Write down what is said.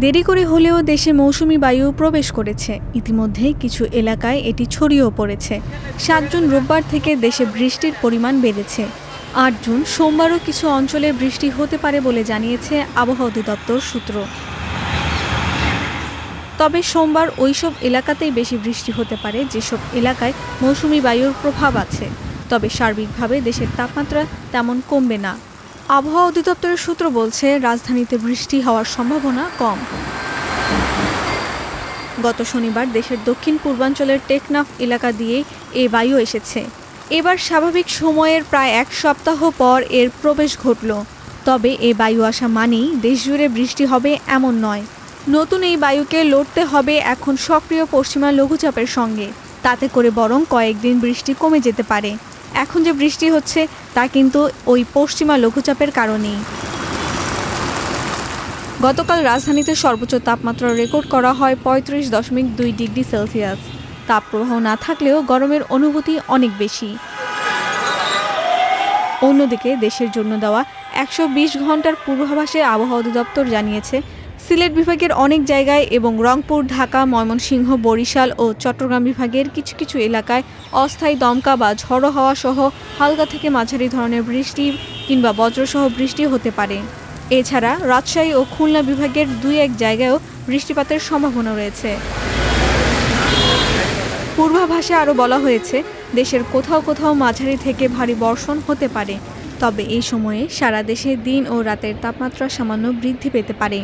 দেরি করে হলেও দেশে মৌসুমি বায়ু প্রবেশ করেছে। ইতিমধ্যে কিছু এলাকায় এটি ছড়িয়েও পড়েছে। ৭ জুন রোববার থেকে দেশে বৃষ্টির পরিমাণ বেড়েছে। ৮ জুন সোমবারও কিছু অঞ্চলে বৃষ্টি হতে পারে বলে জানিয়েছে আবহাওয়া অধিদপ্তর সূত্র। তবে সোমবার ওইসব এলাকাতেই বেশি বৃষ্টি হতে পারে যেসব এলাকায় মৌসুমি বায়ুর প্রভাব আছে। তবে সার্বিকভাবে দেশের তাপমাত্রা তেমন কমবে না। আবহাওয়া অধিদপ্তরের সূত্র বলছে, রাজধানীতে বৃষ্টি হওয়ার সম্ভাবনা কম। গত শনিবার দেশের দক্ষিণ পূর্বাঞ্চলের টেকনাফ এলাকা দিয়ে এ বায়ু এসেছে। এবার স্বাভাবিক সময়ের প্রায় এক সপ্তাহ পর এর প্রবেশ ঘটল। তবে এ বায়ু আসা মানেই দেশজুড়ে বৃষ্টি হবে এমন নয়। নতুন এই বায়ুকে লড়তে হবে এখন সক্রিয় পশ্চিমা লঘুচাপের সঙ্গে। তাতে করে বরং কয়েকদিন বৃষ্টি কমে যেতে পারে। এখন যে বৃষ্টি হচ্ছে তা কিন্তু ওই পশ্চিমা লঘুচাপের কারণেই। গতকাল রাজধানীতে সর্বোচ্চ তাপমাত্রা রেকর্ড করা হয় ৩৫.২ ডিগ্রি সেলসিয়াস। তাপপ্রবাহ না থাকলেও গরমের অনুভূতি অনেক বেশি। অন্যদিকে দেশের জন্য দেওয়া ১২০ ঘন্টার পূর্বাভাসে আবহাওয়া অধিদপ্তর জানিয়েছে, সিলেট বিভাগের অনেক জায়গায় এবং রংপুর, ঢাকা, ময়মনসিংহ, বরিশাল ও চট্টগ্রাম বিভাগের কিছু কিছু এলাকায় অস্থায়ী দমকা বা ঝড়ো হাওয়া সহ হালকা থেকে মাঝারি ধরনের বৃষ্টি কিংবা বজ্রসহ বৃষ্টি হতে পারে। এছাড়া রাজশাহী ও খুলনা বিভাগের ২-১ জায়গায়ও বৃষ্টিপাতের সম্ভাবনা রয়েছে। পূর্বাভাসে আরও বলা হয়েছে, দেশের কোথাও কোথাও মাঝারি থেকে ভারী বর্ষণ হতে পারে। তবে এই সময়ে সারা দেশে দিন ও রাতের তাপমাত্রা সামান্য বৃদ্ধি পেতে পারে।